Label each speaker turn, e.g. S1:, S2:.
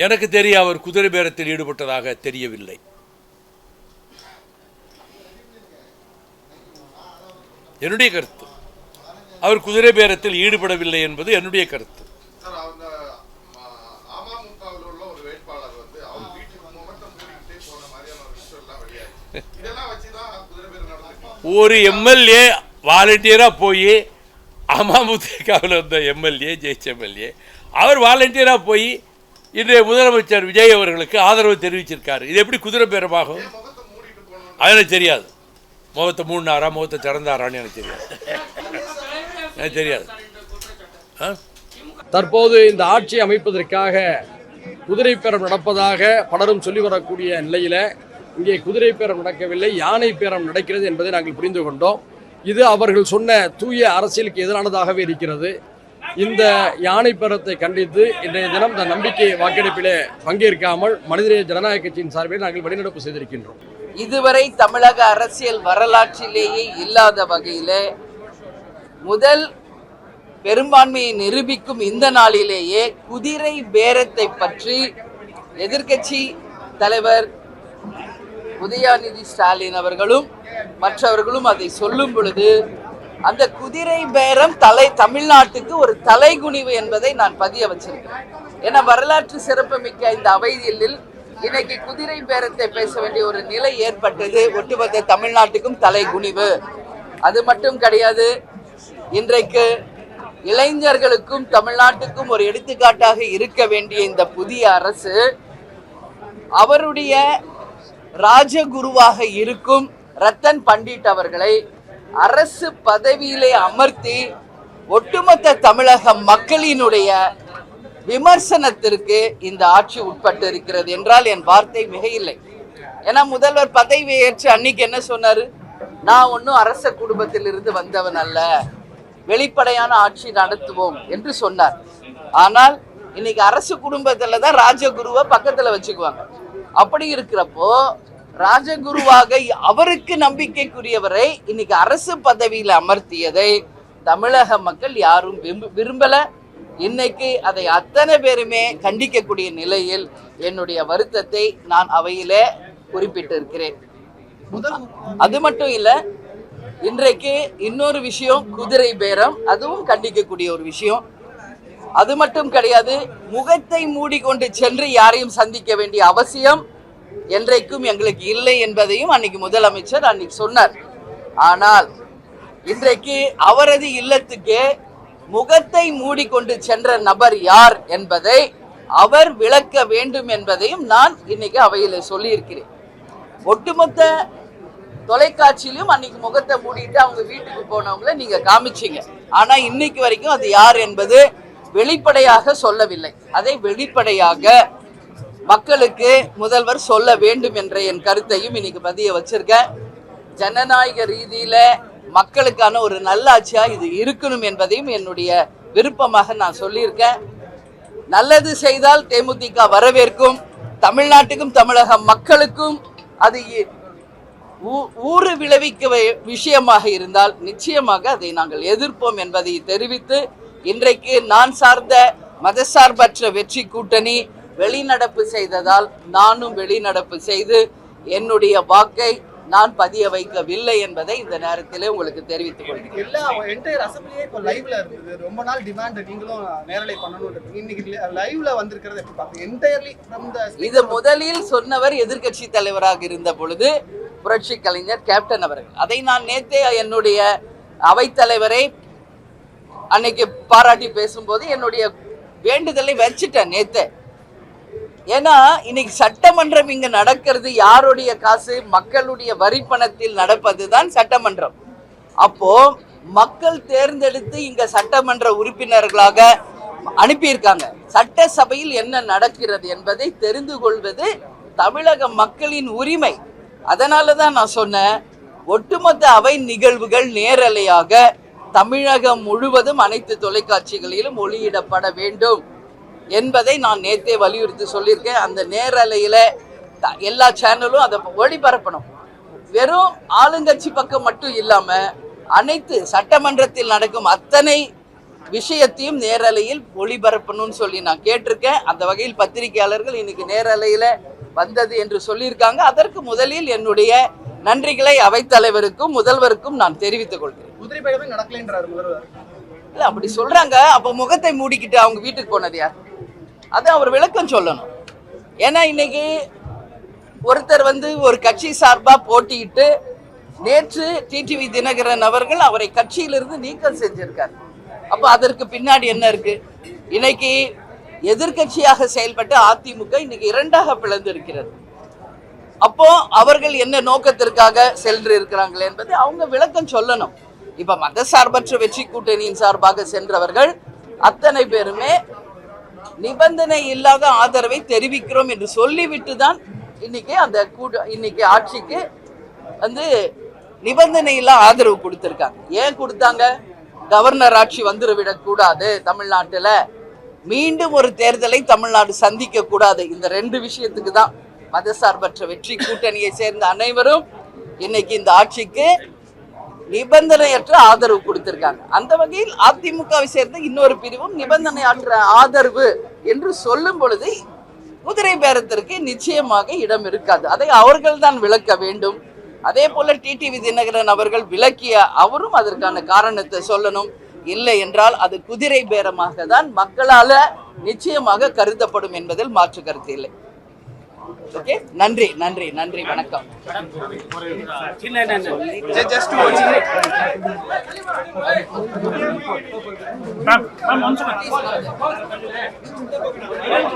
S1: எனக்கு தெரிய அவர் குதிரை பேரத்தில் ஈடுபட்டதாக தெரியவில்லை. என்னுடைய கருத்து, அவர் குதிரை பேரத்தில் ஈடுபடவில்லை என்பது என்னுடைய கருத்து. ஒரு எம்எல்ஏ வாலண்டியராக போய் அமமுகவில் வந்த எம்எல்ஏ, ஜெயிச்ச எம்எல்ஏ, அவர் வாலண்டியராக போய் இன்றைய முதலமைச்சர் விஜய் அவர்களுக்கு ஆதரவு தெரிவிச்சிருக்காரு. இது எப்படி குதிரை பேரமாகும்? அது எனக்கு தெரியாது. முகத்தை மூடினாரா, முகத்தை திறந்தாரான்னு எனக்கு தெரியாது.
S2: தற்போது இந்த ஆட்சி அமைப்பதற்காக குதிரை பேரம் நடப்பதாக பலரும் சொல்லி வரக்கூடிய நிலையில் இங்கே குதிரை பேரம் நடக்கவில்லை, யானை பேரம் நடக்கிறது என்பதை நாங்கள் புரிந்து கொண்டோம். இது அவர்கள் சொன்ன தூய அரசியலுக்கு எதிரானதாகவே இருக்கிறது. இந்த யானை பேரத்தை கண்டித்து இன்றைய தினம் இந்த நம்பிக்கை வாக்கெடுப்பிலே பங்கேற்காமல் மனிதநேய ஜனநாயக கட்சியின் சார்பில் நாங்கள் வெளிநடப்பு செய்திருக்கின்றோம்.
S3: இதுவரை தமிழக அரசியல் வரலாற்றிலேயே இல்லாத வகையில் முதல் பெரும்பான்மையை நிரூபிக்கும் இந்த நாளிலேயே குதிரை பேரத்தை பற்றி எதிர்க்கட்சி தலைவர் உதயநிதி ஸ்டாலின் அவர்களும் மற்றவர்களும் அதை சொல்லும் பொழுது அந்த குதிரை பேரம் தமிழ்நாட்டுக்கு ஒரு தலைகுனிவு என்பதை நான் பதிய வச்சிருக்கிறேன். ஏன்னா வரலாற்று சிறப்புமிக்க இந்த அவையில் இன்னைக்கு குதிரை பேரத்தை பேச வேண்டிய ஒரு நிலை ஏற்பட்டது. ஒட்டுமொத்த தமிழ்நாட்டுக்கும் தலைகுனிவு. அது மட்டும் கிடையாது, இன்றைக்கு இளைஞர்களுக்கும் தமிழ்நாட்டுக்கும் ஒரு எடுத்துக்காட்டாக இருக்க வேண்டிய இந்த புதிய அரசு அவருடைய ராஜகுருவாக இருக்கும் ரத்தன் பண்டிட் அவர்களை அரசு பதவியிலே அமர்த்தி ஒட்டுமொத்த தமிழக மக்களினுடைய விமர்சனத்திற்கு இந்த ஆட்சி உட்பட்டு இருக்கிறது என்றால் என் வார்த்தை மிக இல்லை. ஏன்னா முதல்வர் பதவி ஏற்று அன்னைக்கு என்ன சொன்னாரு? நான் ஒன்றும் அரச குடும்பத்திலிருந்து வந்தவன் அல்ல, வெளிப்படையான ஆட்சி நடத்துவோம் என்று சொன்னார். ஆனால் இன்னைக்கு அரசு குடும்பத்துல தான் ராஜகுருவை பக்கத்துல வச்சுக்குவாங்க. அப்படி இருக்கிறப்போ ராஜகுருவாக அவருக்கு நம்பிக்கைக்குரியவரை இன்னைக்கு அரசு பதவியில் அமர்த்தியதை தமிழக மக்கள் யாரும் விரும்பல. இன்னைக்கு அதை அத்தனை பேருமே கண்டிக்கக்கூடிய நிலையில் என்னுடைய வருத்தத்தை நான் அவையிலே குறிப்பிட்டிருக்கிறேன். அது மட்டும் இல்ல, இன்றைக்கு இன்னொரு விஷயம் குதிரை பேரம், அதுவும் கண்டிக்கக்கூடிய ஒரு விஷயம். அது மட்டும் கிடையாது, முகத்தை மூடிக்கொண்டு சென்று யாரையும் சந்திக்க வேண்டிய அவசியம் என்றைக்கும் எங்களுக்கு இல்லை என்பதையும் அன்னைக்கு முதலமைச்சர் அன்னைக்கு சொன்னார். ஆனால் இன்றைக்கு அவரது இல்லத்துக்கு முகத்தை மூடிக்கொண்டு சென்ற நபர் யார் என்பதை அவர் விளக்க வேண்டும் என்பதையும் நான் இன்னைக்கு அவையில சொல்லியிருக்கிறேன். ஒட்டுமொத்த தொலைக்காட்சியிலும் அன்னைக்கு முகத்தை மூடிட்டு அவங்க வீட்டுக்கு போனவங்கள நீங்க காமிச்சீங்க. ஆனா இன்னைக்கு வரைக்கும் அது யார் என்பது வெளிப்படையாக சொல்லவில்லை. அதை வெளிப்படையாக மக்களுக்கு முதல்வர் சொல்ல வேண்டும் என்ற என் கருத்தையும் இன்னைக்கு பதிய வச்சிருக்கேன். ஜனநாயக ரீதியில மக்களுக்கான ஒரு நல்லாட்சியா இது இருக்கணும் என்பதையும் என்னுடைய விருப்பமாக நான் சொல்லியிருக்கேன். நல்லது செய்தால் தேமுதிக வரவேற்கும். தமிழ்நாட்டுக்கும் தமிழக மக்களுக்கும் அது ஊறு விளைவிக்க விஷயமாக இருந்தால் நிச்சயமாக அதை நாங்கள் எதிர்ப்போம் என்பதை தெரிவித்து, இன்றைக்கு நான் சார்ந்த மதசார்பற்ற வெற்றி கூட்டணி வெளிநடப்பு செய்ததால் நானும் வெளிநடப்பு செய்து என்னுடைய வாக்கை நான் பதிய வைக்கவில்லை என்பதை இந்த நேரத்திலே உங்களுக்கு தெரிவித்துக் கொள்கிறேன்.
S4: ரொம்ப நாள் டிமாண்ட் நீங்களும் நேரலை பண்ணணும், லைவ்ல வந்திருக்கிறது.
S3: இது முதலில் சொன்னவர் எதிர்க்கட்சி தலைவராக இருந்த பொழுது புரட்சி கலைஞர் கேப்டன் அவர்கள். அதை நான் நேத்தே என்னுடைய அவைத்தலைவரை அன்னைக்கு பாராட்டி பேசும்போது என்னுடைய வேண்டுதலை வச்சுட்டேன் நேத்தே. ஏன்னா இன்னைக்கு சட்டமன்றம் இங்க நடக்கிறது யாருடைய காசு? மக்களுடைய வரி பணத்தில் நடப்பதுதான் சட்டமன்றம். அப்போ மக்கள் தேர்ந்தெடுத்து இங்க சட்டமன்ற உறுப்பினர்களாக அனுப்பியிருக்காங்க. சட்டசபையில் என்ன நடக்கிறது என்பதை தெரிந்து கொள்வது தமிழக மக்களின் உரிமை. அதனாலதான் நான் சொன்னேன், ஒட்டுமொத்த அவை நிகழ்வுகள் நேரலையாக தமிழகம் முழுவதும் அனைத்து தொலைக்காட்சிகளிலும் ஒளியிடப்பட வேண்டும் என்பதை நான் நேத்தே வலியுறுத்தி சொல்லியிருக்கேன். அந்த நேரலையில எல்லா சேனலும் அதை ஒளிபரப்பணும். வெறும் ஆளுங்கட்சி பக்கம் மட்டும் இல்லாம அனைத்து சட்டமன்றத்தில் நடக்கும் அத்தனை விஷயத்தையும் நேரலையில் ஒளிபரப்பணும்னு சொல்லி நான் கேட்டிருக்கேன். அந்த வகையில் பத்திரிகையாளர்கள் இன்னைக்கு நேரலையில வந்தது என்று சொல்லியிருக்காங்க. அதற்கு முதலில் என்னுடைய நன்றிகளை அவைத்தலைவருக்கும் முதல்வருக்கும் நான் தெரிவித்துக் கொள்கிறேன்.
S4: குதிரை பேரம் நடக்கலைன்றாரு முதல்வர்.
S3: இல்ல அப்படி சொல்றாங்க. அப்ப முகத்தை மூடிக்கிட்டு அவங்க வீட்டுக்கு போனது யார்? அது அவர் விளக்கம் சொல்லணும். ஏன்னா இன்னைக்கு ஒருத்தர் ஒரு கட்சி சார்பா போட்டியிட்டு நேற்று டிடிவி தினகரன் அவர்கள் அவரை கட்சியிலிருந்து நீக்கம் செஞ்சிருக்கார். அப்ப அதற்கு பின்னாடி என்ன இருக்கு? இன்னைக்கு எதிர்கட்சியாக செயல்பட்ட அதிமுக இன்னைக்கு இரண்டாக பிளந்து இருக்கிறது. அப்போ அவர்கள் என்ன நோக்கத்திற்காக சென்று இருக்கிறார்கள் என்பதை அவங்க விளக்கம் சொல்லணும். இப்ப மத சார்பற்ற வெற்றி கூட்டணியின் சார்பாக சென்றவர்கள் அத்தனை பேருமே நிபந்தனை இல்லாத ஆதரவை தெரிவிக்கிறோம் என்று சொல்லிவிட்டு தான் இன்னைக்கு ஆட்சிக்கு நிபந்தனை இல்லா ஆதரவு கொடுத்திருக்காங்க. ஏன் கொடுத்தாங்க? கவர்னர் ஆட்சி வந்துவிடக் கூடாது, தமிழ்நாட்டுல மீண்டும் ஒரு தேர்தலை தமிழ்நாடு சந்திக்க கூடாது. இந்த 2 விஷயத்துக்கு தான் மதசார்பற்ற வெற்றி கூட்டணியை சேர்ந்த அனைவரும் இன்னைக்கு இந்த ஆட்சிக்கு நிபந்தனையற்ற ஆதரவு கொடுத்திருக்காங்க. அந்த வகையில் அதிமுகவை சேர்ந்த இன்னொரு பிரிவும் நிபந்தனையற்ற ஆதரவு என்று சொல்லும் பொழுது குதிரை பேரத்திற்கு நிச்சயமாக இடம் இருக்காது. அதை அவர்கள் தான் விளக்க வேண்டும். அதே போல டிடிவி தினகரன் அவர்கள் விளக்கிய அவரும் அதற்கான காரணத்தை சொல்லணும். இல்லை என்றால் அது குதிரை பேரமாக தான் மக்களால நிச்சயமாக கருதப்படும் என்பதில் மாற்று கருத்து இல்லை. ஓகே, நன்றி நன்றி நன்றி, வணக்கம்.